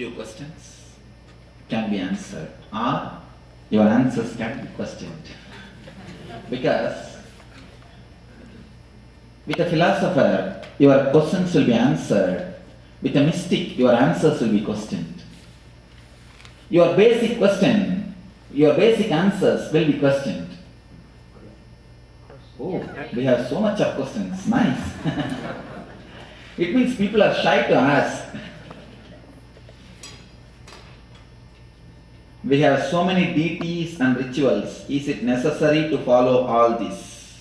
few questions can be answered, or your answers can be questioned. Because with a philosopher, your questions will be answered. With a mystic, your answers will be questioned. Your basic question, your basic answers will be questioned. Oh, we have so much of questions. Nice. It means people are shy to ask. We have so many deities and rituals. Is it necessary to follow all this?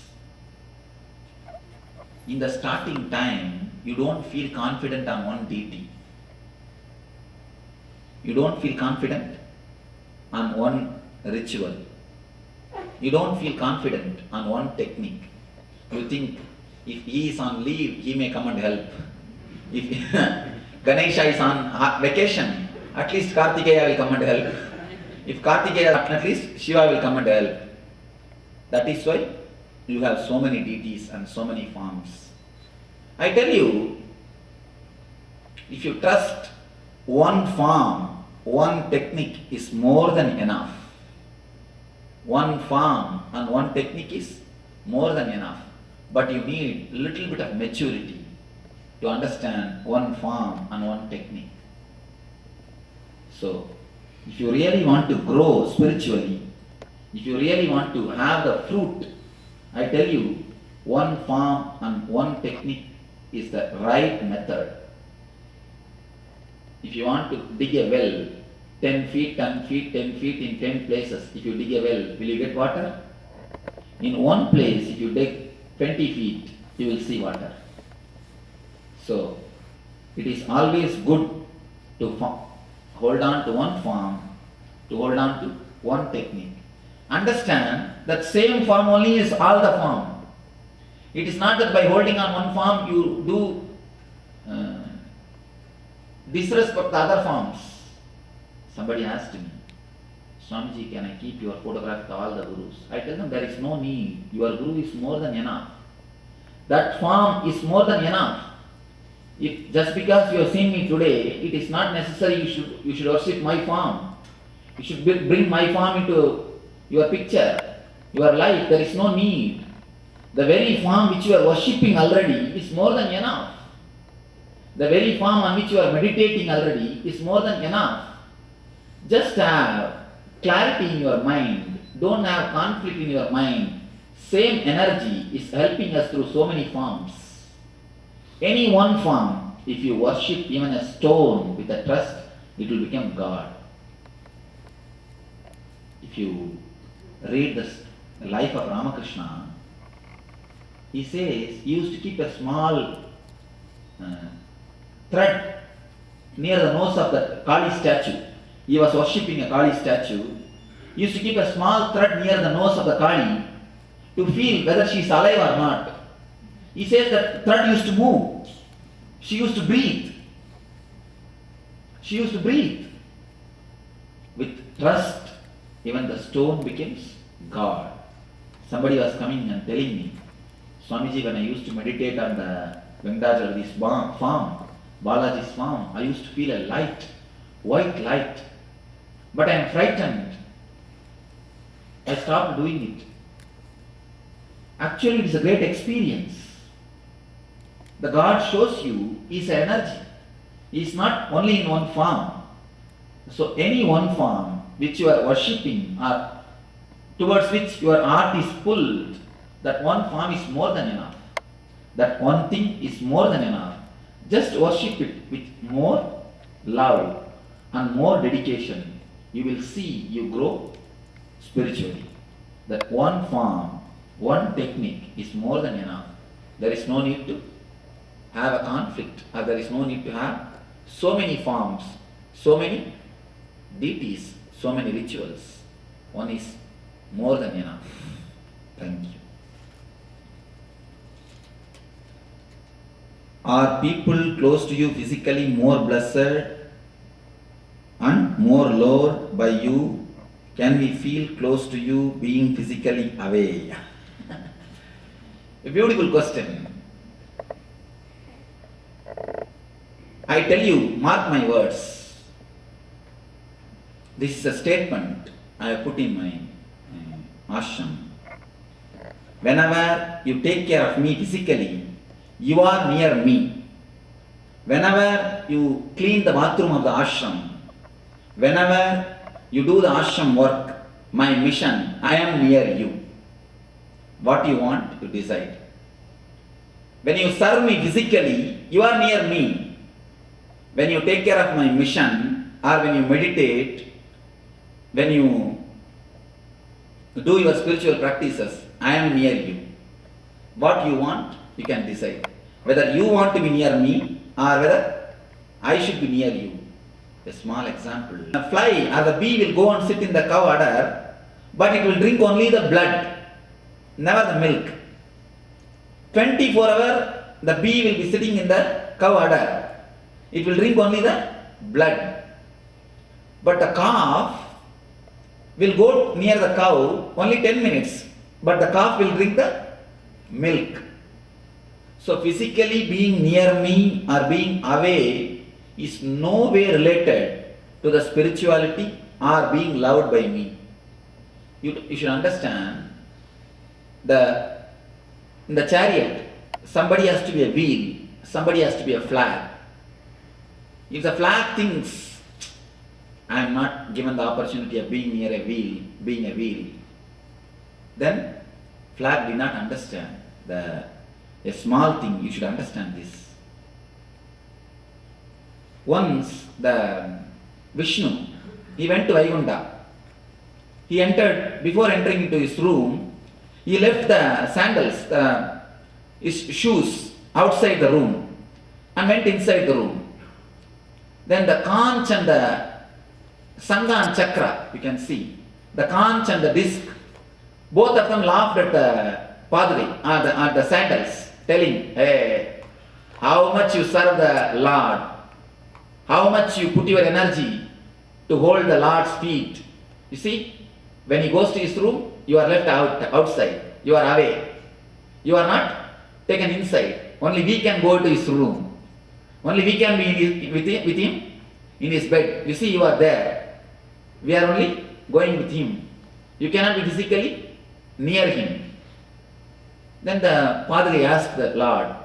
In the starting time, you don't feel confident on one deity. You don't feel confident on one ritual. You don't feel confident on one technique. You think if he is on leave, he may come and help. If Ganesha is on vacation, at least Kartikeya will come and help. If Kartikeya, at least Shiva will come and help. That is why you have so many deities and so many forms. I tell you, if you trust one form, one technique is more than enough. One form and one technique is more than enough. But you need a little bit of maturity to understand one form and one technique. So, if you really want to grow spiritually, if you really want to have the fruit, I tell you, one form and one technique is the right method. If you want to dig a well, 10 feet, 10 feet, 10 feet in 10 places, if you dig a well, will you get water? In one place, if you dig 20 feet, you will see water. So, it is always good to hold on to one form, to hold on to one technique. Understand that same form only is all the form. It is not that by holding on one form you do disrespect the other forms. Somebody asked me, Swamiji, can I keep your photograph of all the gurus? I tell them there is no need. Your guru is more than enough. That form is more than enough. If just because you have seen me today, it is not necessary you should worship my form. You should bring my form into your picture, your life. There is no need. The very form which you are worshipping already is more than enough. The very form on which you are meditating already is more than enough. Just have clarity in your mind. Don't have conflict in your mind. Same energy is helping us through so many forms. Any one form, if you worship even a stone with a trust, it will become God. If you read the life of Ramakrishna, he says he used to keep a small thread near the nose of the Kali statue. He was worshipping a Kali statue. He used to keep a small thread near the nose of the Kali to feel whether she is alive or not. He says that thread used to move. She used to breathe. She used to breathe. With trust, even the stone becomes God. Somebody was coming and telling me, Swamiji, when I used to meditate on the Venkatachalapathi's farm, Balaji's farm, I used to feel a light, white light. But I am frightened. I stopped doing it. Actually, it is a great experience. The God shows you is energy. He is not only in one form. So any one form which you are worshipping or towards which your heart is pulled, that one form is more than enough. That one thing is more than enough. Just worship it with more love and more dedication. You will see you grow spiritually. That one form, one technique is more than enough. There is no need to have a conflict, or there is no need to have so many forms, so many deities, so many rituals. One is more than enough. Thank you. Are people close to you physically more blessed and more loved by you? Can we feel close to you being physically away? A beautiful question. I tell you, mark my words. This is a statement I have put in my ashram. Whenever you take care of me physically, you are near me. Whenever you clean the bathroom of the ashram, whenever you do the ashram work, my mission, I am near you. What you want, you decide. When you serve me physically, you are near me. When you take care of my mission, or when you meditate, when you do your spiritual practices, I am near you. What you want, you can decide. Whether you want to be near me or whether I should be near you. A small example. A fly or the bee will go and sit in the cow udder, but it will drink only the blood, never the milk. 24 hours, the bee will be sitting in the cow udder. It will drink only the blood. But the calf will go near the cow only 10 minutes, but the calf will drink the milk. So physically being near me or being away is no way related to the spirituality or being loved by me. You should understand, in the chariot, somebody has to be a wheel, somebody has to be a flag. If the flag thinks, I am not given the opportunity of being near a wheel, being a wheel, then flag did not understand a small thing. You should understand this. Once the Vishnu, he went to Vaikuntha. He entered, before entering into his room, he left the sandals, his shoes outside the room and went inside the room. Then the conch and the Sangha and Chakra, you can see, the conch and the disc, both of them laughed at the Padri, at the sandals, telling, hey, how much you serve the Lord, how much you put your energy to hold the Lord's feet. You see, when he goes to his room, you are left outside, you are away, you are not taken inside. Only we can go to his room, only we can be with him in his bed. You see, you are there, we are only going with him. You cannot be physically near him. Then the Padri asked the Lord,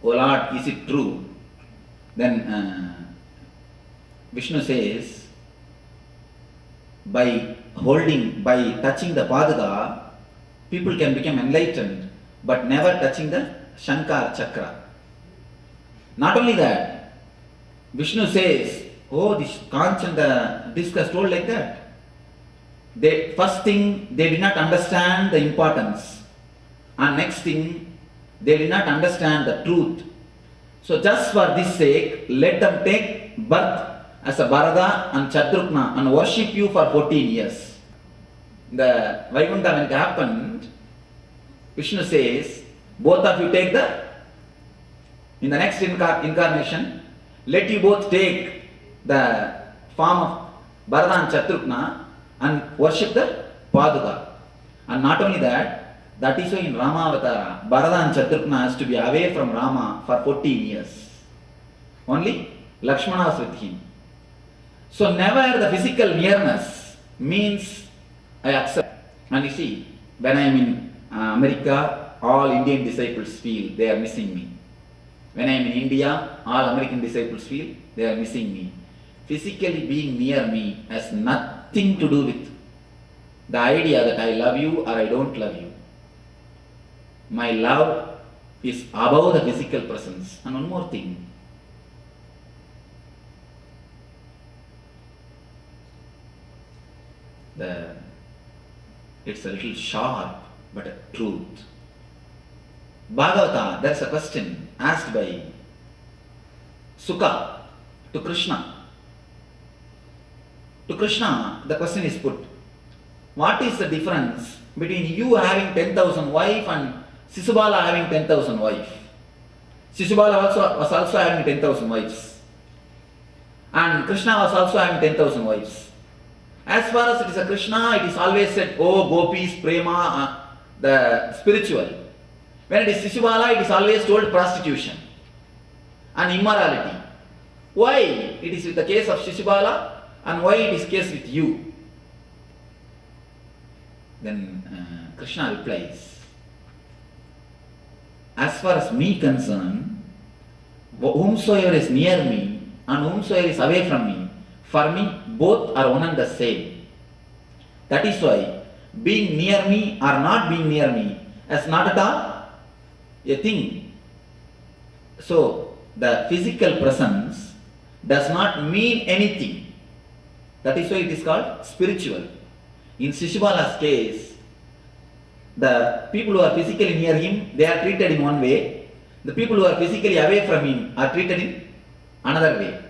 oh Lord, is it true? Then Vishnu says, by touching the Paduka, people can become enlightened, but never touching the Shankar Chakra. Not only that, Vishnu says, oh, this conch and the disc has told like that. First thing, they did not understand the importance. And next thing, they did not understand the truth. So just for this sake, let them take birth as a Bharata and Chatrukna and worship you for 14 years. The Vaikuntha, when it happened, Vishnu says, both of you take in the next incarnation, let you both take the form of Bharata and Chatrukna and worship the Paduka. And not only that is why in Rama Avatara, Bharata and Chatrukna has to be away from Rama for 14 years. Only Lakshmana was with him. So never the physical nearness means I accept. And you see, when I am in America, all Indian disciples feel they are missing me. When I am in India, all American disciples feel they are missing me. Physically being near me has nothing to do with the idea that I love you or I don't love you. My love is above the physical presence. And one more thing. It's a little sharp, but a truth. Bhagavata, that's a question asked by Sukha to Krishna. To Krishna, the question is put, what is the difference between you having 10,000 wives and Sisubala having 10,000 wives? Sisubala was also having 10,000 wives. And Krishna was also having 10,000 wives. As far as it is a Krishna, it is always said, oh, gopis, prema, the spiritual. When it is Sisubala, it is always told prostitution and immorality. Why? It is with the case of Sisubala, And why it is case with you? Then Krishna replies, as far as me concerned, whomsoever is near me and whomsoever is away from me, for me both are one and the same. That is why being near me or not being near me is not at all a thing. So the physical presence does not mean anything. That is why it is called spiritual. In Shishupala's case, the people who are physically near him, they are treated in one way. The people who are physically away from him are treated in another way.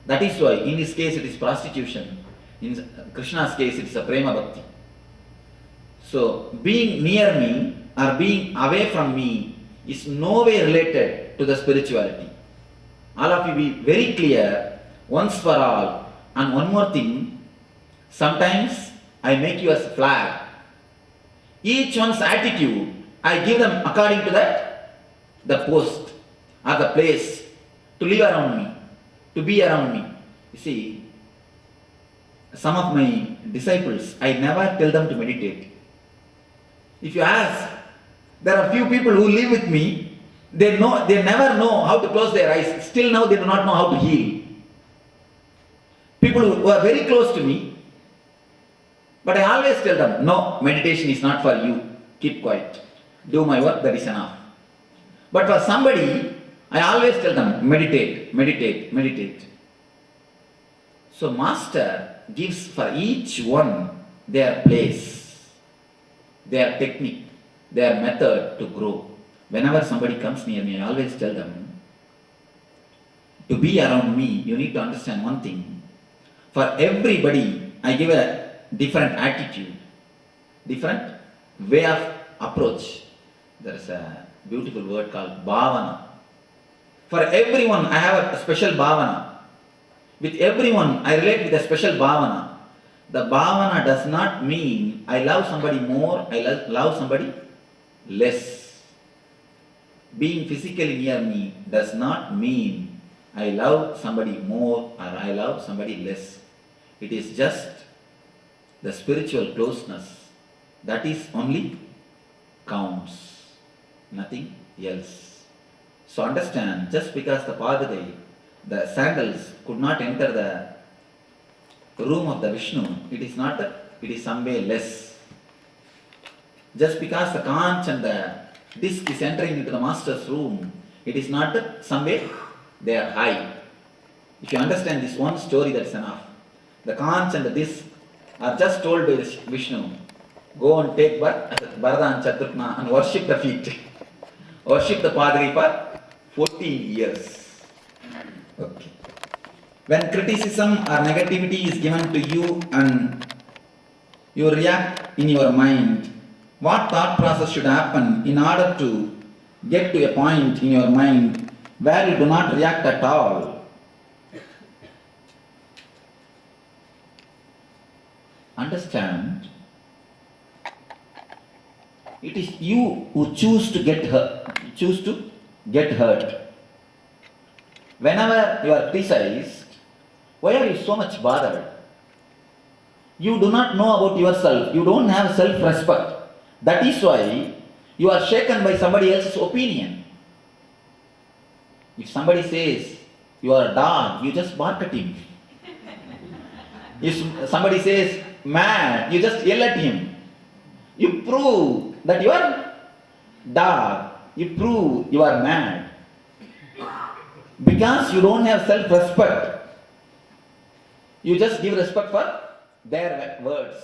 That is why in his case it is prostitution. In Krishna's case it is a prema bhakti. So being near me or being away from me is no way related to the spirituality. All of you be very clear once for all. And one more thing, sometimes I make you as a flag. Each one's attitude, I give them according to that, the post or the place to live around me, to be around me. You see, some of my disciples, I never tell them to meditate. If you ask, there are few people who live with me, they never know how to close their eyes. Still now they do not know how to heal. People who are very close to me, but I always tell them, no, meditation is not for you. Keep quiet. Do my work, that is enough. But for somebody, I always tell them, meditate, meditate, meditate. So Master gives for each one their place, their technique, their method to grow. Whenever somebody comes near me, I always tell them, to be around me, you need to understand one thing. For everybody, I give a different attitude, different way of approach. There is a beautiful word called bhavana. For everyone, I have a special bhavana. With everyone, I relate with a special bhavana. The bhavana does not mean I love somebody more, I love somebody less. Being physically near me does not mean I love somebody more or I love somebody less. It is just the spiritual closeness. That is only counts, nothing else. So understand, just because the Padagai, the sandals could not enter the room of the Vishnu, it is not that it is some way less. Just because the conch and the disc is entering into the master's room, it is not that some way they are high. If you understand this one story, that's enough. The conch and the disc are just told by Vishnu, go and take Bharata and Chatrukna and worship the feet. Worship the Padri for 14 years. Okay. When criticism or negativity is given to you and you react in your mind, what thought process should happen in order to get to a point in your mind where you do not react at all? Understand, it is you who choose to get hurt. Whenever you are criticized, why are you so much bothered? You do not know about yourself. You don't have self-respect. That is why you are shaken by somebody else's opinion. If somebody says you are a dog, you just bark at him. If somebody says mad, you just yell at him. You prove that you are dog. You prove you are mad. Because you don't have self-respect, you just give respect for their words.